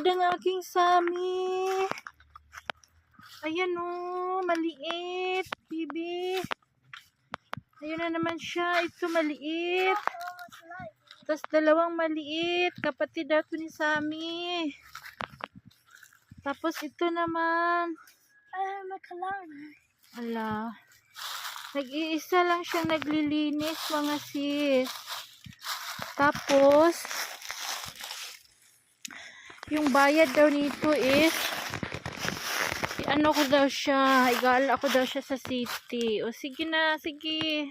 kapatid ng aking Sami. Ayan o, maliit, bibi. Ayun na naman siya, ito maliit. Tapos dalawang maliit, kapatid ako ni Sami. Tapos ito naman. Ala. Nag-iisa lang siyang naglilinis, mga sis. Tapos, yung bayad daw nito is, ano ko daw siya, igala ako daw siya sa city. O sige na, sige.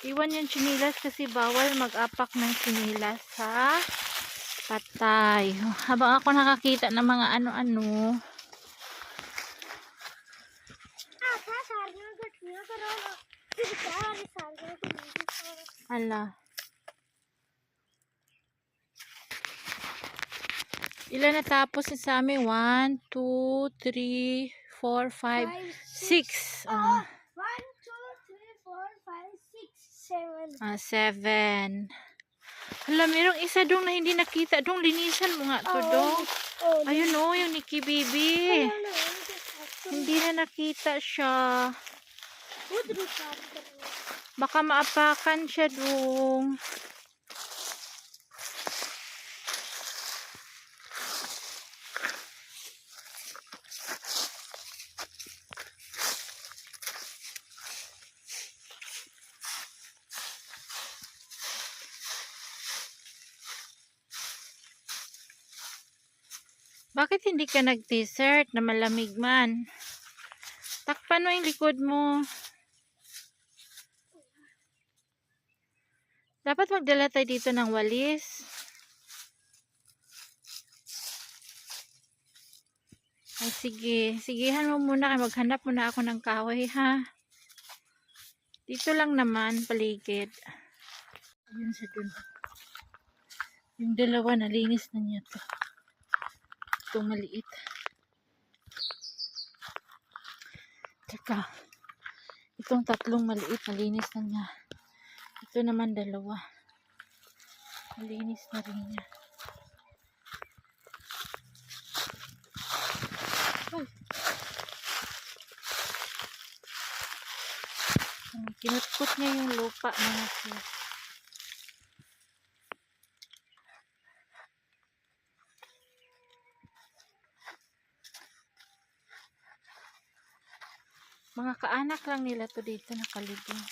Iwan yung chinilas kasi bawal mag-apak ng chinilas sa patay. Habang ako nakakita ng mga ano-ano. Ala. Ilan natapos sa amin? 1, 2, 3, 4, 5, 6. 1, 2, 3, 4, 5, 6, 7. 7. Hala, merong isa dong na hindi nakita. Dong, linisan mo nga to, dong. Ayun o, yung Nikki Bibi. Hindi na nakita siya. Baka maapakan siya, dong. Bakit hindi ka nag-t-shirt na malamig man? Takpan mo yung likod mo. Dapat magdala tayo dito ng walis. Ay, sige. Sigihan mo muna. Maghanap muna ako ng kahoy, ha? Dito lang naman, paligid. Ayun siya dun. Yung dalawa, nalinis na niya to. Itong maliit. Tsaka, itong tatlong maliit, nalinis na niya. Ito naman dalawa. Nalinis na rin niya. Ay. Kinutkot niya yung lupa, mga sis. Mga kaanak lang nila to dito nakalibing.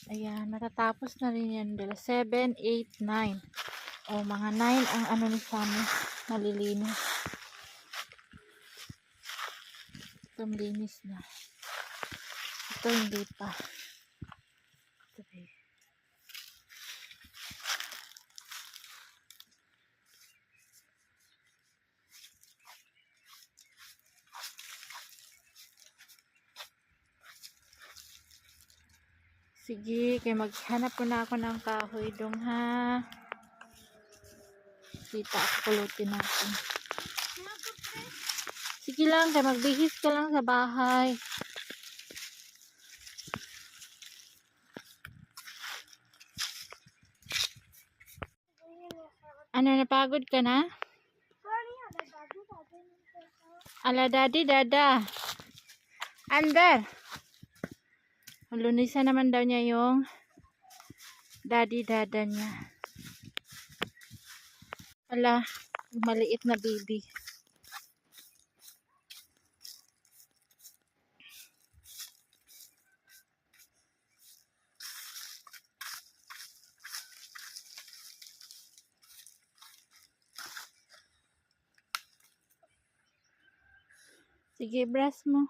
Ayan, matatapos na rin yan. 7, 8, 9. O, mga 9 ang ano ni Sami. Malilinis. Ito malinis na. Ito hindi pa. Ito eh. Sige, kaya maghanap ko na ako ng kahoy dong, ha. Kita ako, pulutin natin. Sige lang, kaya magbihis ka lang sa bahay. Ano, napagod ka na? Ala, daddy, dada. Under. Lunisan naman daw niya yung daddy, dada niya. Ala, maliit na baby. Sige, brush mo.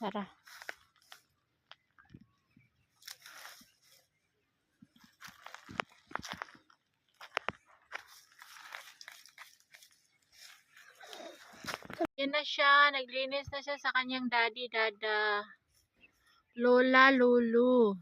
Tara. Yan na siya. Naglinis na siya sa kanyang daddy, dada. Lola, lulu.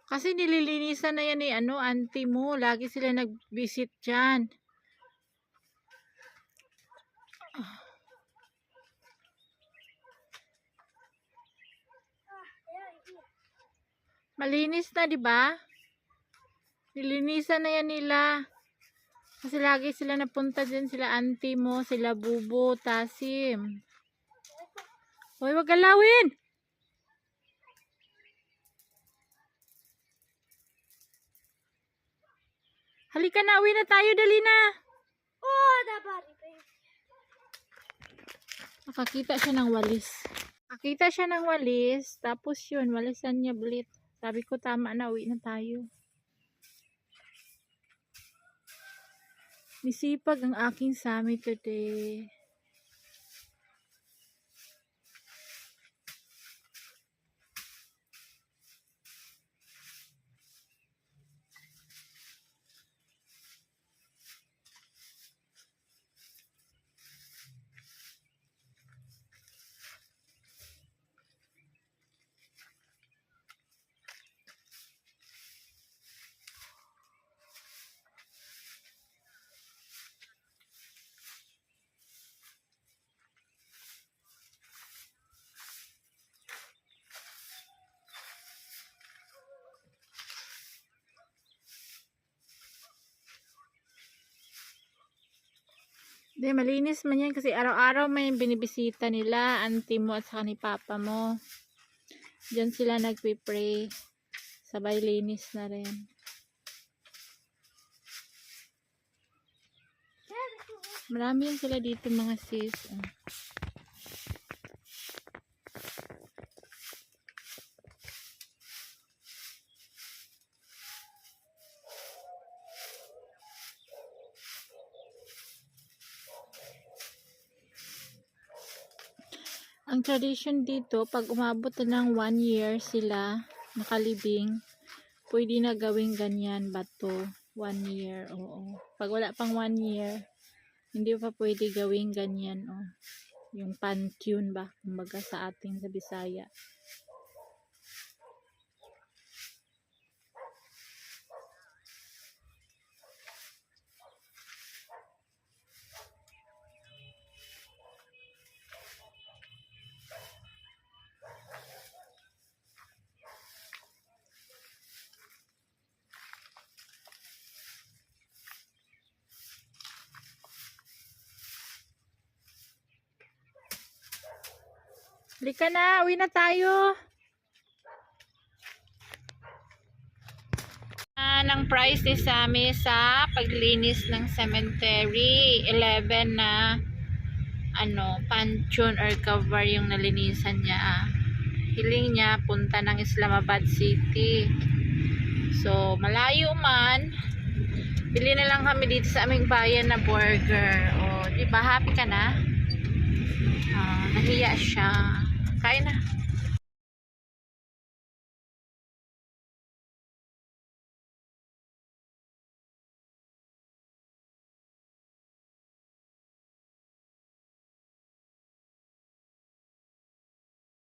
Kasi nililinisan na yan ni auntie mo. Lagi sila nag-visit dyan. Malinis na, di ba? Nilinisan na yan nila. Kasi lagi sila napunta dyan. Sila auntie mo, sila Bubo, Tasim. Hoy, wag galawin! Halika na, uwi na tayo, dali na. Oh, dapat. Nakakita siya ng walis. Nakita siya ng walis, tapos yun, walisan niya bulit. Sabi ko, tama na, uwi na tayo. Nisipag ang aking Sammy today. Di, malinis man yan kasi araw-araw may binibisita nila, auntie mo at saka ni papa mo. Diyan sila nagpipray. Sabay linis na rin. Marami yan sila dito mga sis. Ang tradition dito, pag umabot na ng 1 year sila nakalibing, pwede na gawing ganyan bato. 1 year, oo. Pag wala pang 1 year, hindi pa pwede gawing ganyan, oh. Yung pan-tune ba, kumbaga sa ating sa Bisaya. Halika na, uwi na tayo. Ng price ni Sammy sa paglinis ng cemetery. 11 na panchon or cover yung nalinisan niya. Hiling niya punta ng Islamabad City. So, malayo man. Bili na lang kami dito sa aming bayan na burger. O, di ba happy ka na? Nahiya siya. Kain na.